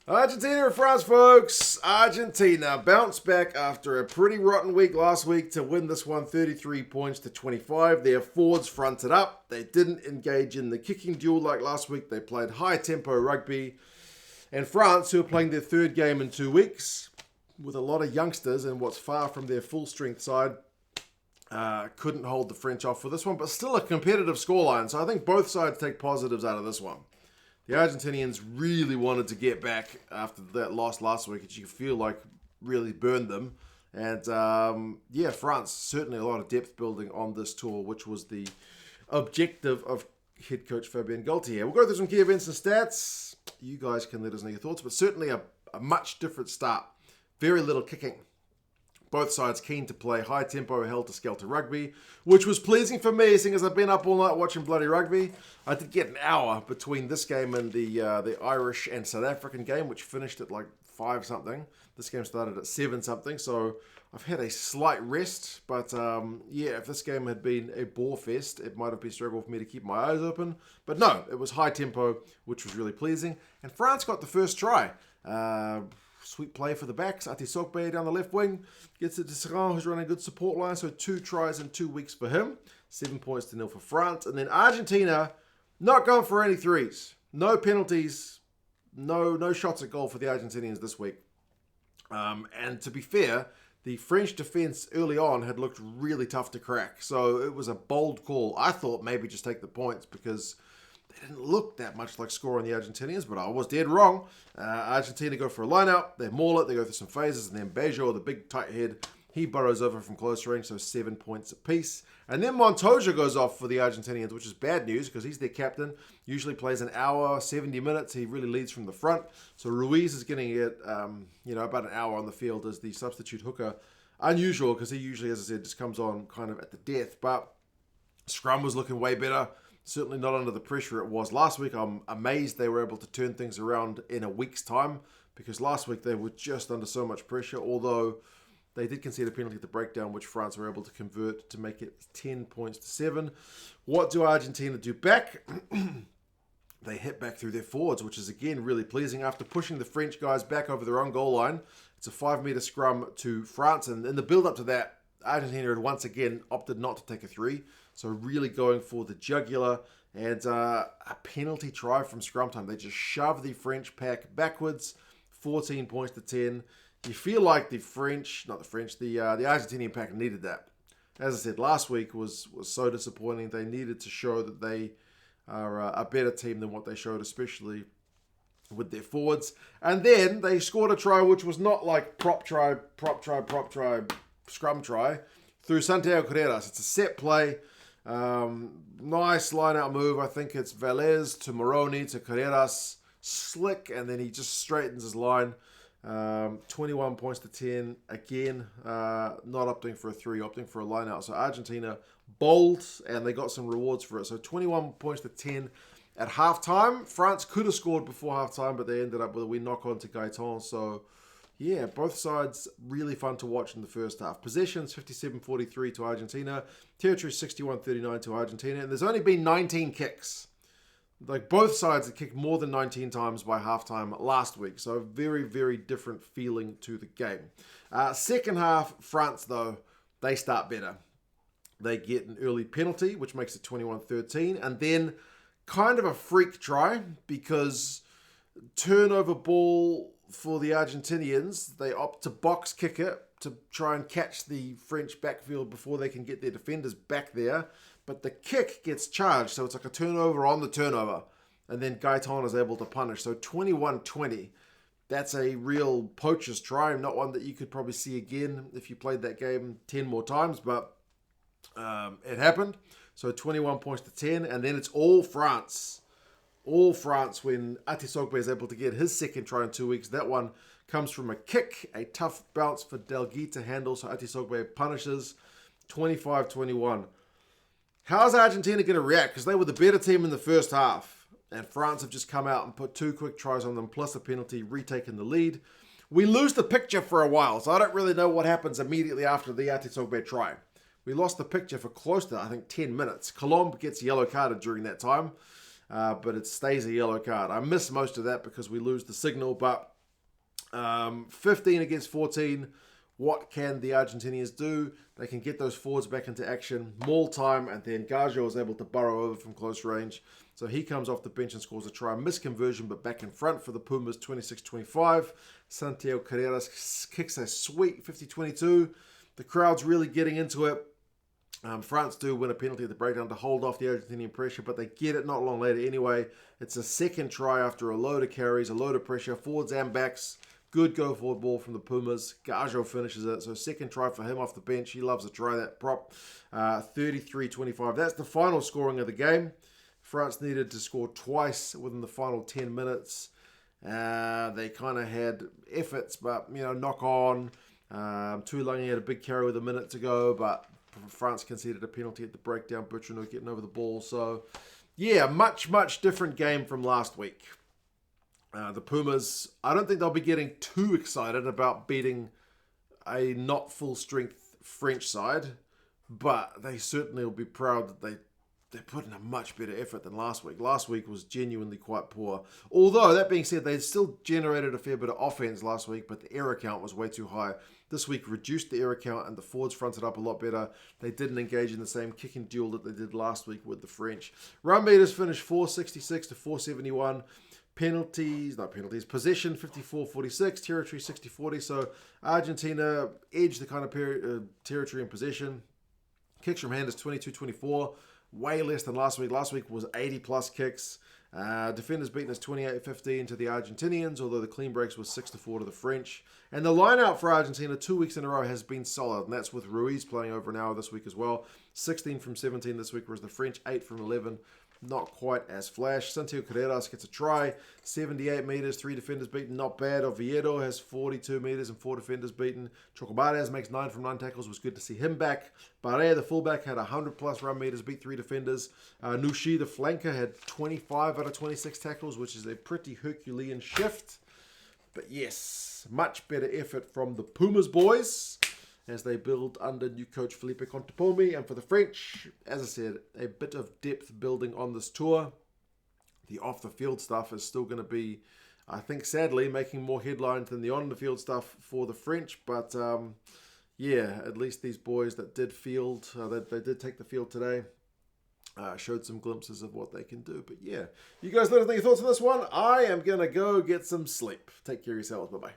Argentina and France, folks. Argentina bounced back after a pretty rotten week last week to win this one 33 points to 25. Their forwards fronted up. They didn't engage in the kicking duel like last week. They played high-tempo rugby. And France, who are playing their third game in 2 weeks, with a lot of youngsters and what's far from their full-strength side, couldn't hold the French off for this one, but still a competitive scoreline. So I think both sides take positives out of this one. The Argentinians really wanted to get back after that loss last week, which you feel like really burned them. And France, certainly a lot of depth building on this tour, which was the objective of head coach Fabien Galtier. We'll go through some key events and stats. You guys can let us know your thoughts, but certainly a much different start. Very little kicking. Both sides keen to play high-tempo, helter-skelter rugby, which was pleasing for me, seeing as I've been up all night watching bloody rugby. I did get an hour between this game and the Irish and South African game, which finished at like 5-something. This game started at 7-something, so I've had a slight rest. But if this game had been a bore fest, it might have been a struggle for me to keep my eyes open. But no, it was high-tempo, which was really pleasing. And France got the first try. Sweet play for the backs. Atisogbe down the left wing. Gets it to Serran, who's running a good support line. So 2 tries in 2 weeks for him. 7 points to 0 for France. And then Argentina, not going for any threes. No penalties. No shots at goal for the Argentinians this week. And to be fair, the French defence early on had looked really tough to crack. So it was a bold call. I thought maybe just take the points because they didn't look that much like scoring the Argentinians, but I was dead wrong. Argentina go for a line-out, they maul it, they go through some phases, and then Bello, the big tight head, he burrows over from close range, so 7 points apiece. And then Montoya goes off for the Argentinians, which is bad news because he's their captain. Usually plays an hour, 70 minutes. He really leads from the front. So Ruiz is getting it, about an hour on the field as the substitute hooker. Unusual because he usually, as I said, just comes on kind of at the death. But scrum was looking way better. Certainly not under the pressure it was last week. I'm amazed they were able to turn things around in a week's time because last week they were just under so much pressure, although they did concede a penalty at the breakdown, which France were able to convert to make it 10 points to 7. What do Argentina do back? They hit back through their forwards, which is again really pleasing. After pushing the French guys back over their own goal line, it's a 5-meter scrum to France, and in the build-up to that, Argentina had once again opted not to take a 3. So really going for the jugular and a penalty try from scrum time. They just shove the French pack backwards, 14 points to 10. You feel like the Argentinian pack needed that. As I said, last week was so disappointing. They needed to show that they are a better team than what they showed, especially with their forwards. And then they scored a try which was not like prop try, scrum try, through Santiago Carreras. It's a set play. Nice line-out move. I think it's Vélez to Moroni to Carreras. Slick, and then he just straightens his line. 21 points to 10. Again, not opting for a 3, opting for a line-out. So Argentina bold, and they got some rewards for it. So 21 points to 10 at halftime. France could have scored before halftime, but they ended up with a win knock-on to Gaitan. So yeah, both sides really fun to watch in the first half. Possessions, 57-43 to Argentina. Territory, 61-39 to Argentina. And there's only been 19 kicks. Like, both sides had kicked more than 19 times by halftime last week. So, very, very different feeling to the game. Second half, France, though, they start better. They get an early penalty, which makes it 21-13. And then kind of a freak try because turnover ball for the Argentinians, they opt to box kick it to try and catch the French backfield before they can get their defenders back there. But the kick gets charged, so it's like a turnover on the turnover. And then Gaitan is able to punish. So 21-20. That's a real poacher's try, not one that you could probably see again if you played that game 10 more times. But it happened. So 21 points to 10. And then it's all France. All France when Atisogbe is able to get his second try in 2 weeks. That one comes from a kick, a tough bounce for Delguy to handle, so Atisogbe punishes 25-21. How's Argentina going to react? Because they were the better team in the first half, and France have just come out and put 2 quick tries on them, plus a penalty, retaking the lead. We lose the picture for a while, so I don't really know what happens immediately after the Atisogbe try. We lost the picture for close to, I think, 10 minutes. Colombe gets yellow carded during that time. But it stays a yellow card. I miss most of that because we lose the signal, but 15 against 14. What can the Argentinians do? They can get those forwards back into action, maul time, and then Gajo was able to burrow over from close range. So he comes off the bench and scores a try. Misconversion, but back in front for the Pumas, 26-25. Santiago Carreras kicks a sweet 50-22. The crowd's really getting into it. France do win a penalty at the breakdown to hold off the Argentinian pressure, but they get it not long later anyway. It's a second try after a load of carries, a load of pressure, forwards and backs. Good go-forward ball from the Pumas. Gajo finishes it. So second try for him off the bench. He loves to try that prop. 33-25. That's the final scoring of the game. France needed to score twice within the final 10 minutes. They kind of had efforts, but, knock on. Tulangi had a big carry with a minute to go, but France conceded a penalty at the breakdown. Bertrand getting over the ball. So, yeah, much, much different game from last week. The Pumas, I don't think they'll be getting too excited about beating a not full-strength French side, but they certainly will be proud that they put in a much better effort than last week. Last week was genuinely quite poor. Although, that being said, they still generated a fair bit of offense last week, but the error count was way too high. This week reduced the error count and the forwards fronted up a lot better. They didn't engage in the same kicking duel that they did last week with the French. Run meters finished 466 to 471. Possession 54-46, territory 60-40. So Argentina edged the kind of territory and possession. Kicks from hand is 22-24, way less than last week. Last week was 80-plus kicks. Defenders beaten is 28-15 to the Argentinians, although the clean breaks was 6-4 to the French. And the line-out for Argentina 2 weeks in a row has been solid, and that's with Ruiz playing over an hour this week as well. 16 from 17 this week, whereas the French 8 from 11. Not quite as flash. Santiago Carreras gets a try. 78 meters, 3 defenders beaten. Not bad. Oviedo has 42 meters and 4 defenders beaten. Chocobares makes 9 from 9 tackles. Was good to see him back. Barea, the fullback, had 100-plus run meters, beat 3 defenders. Nushi, the flanker, had 25 out of 26 tackles, which is a pretty Herculean shift. But yes, much better effort from the Pumas boys as they build under new coach Felipe Contepomi. And for the French, as I said, a bit of depth building on this tour. The off-the-field stuff is still going to be, I think, sadly, making more headlines than the on-the-field stuff for the French. But, yeah, at least these boys that did field, they did take the field today, showed some glimpses of what they can do. But, yeah, you guys let us know your thoughts on this one. I am going to go get some sleep. Take care of yourselves. Bye-bye.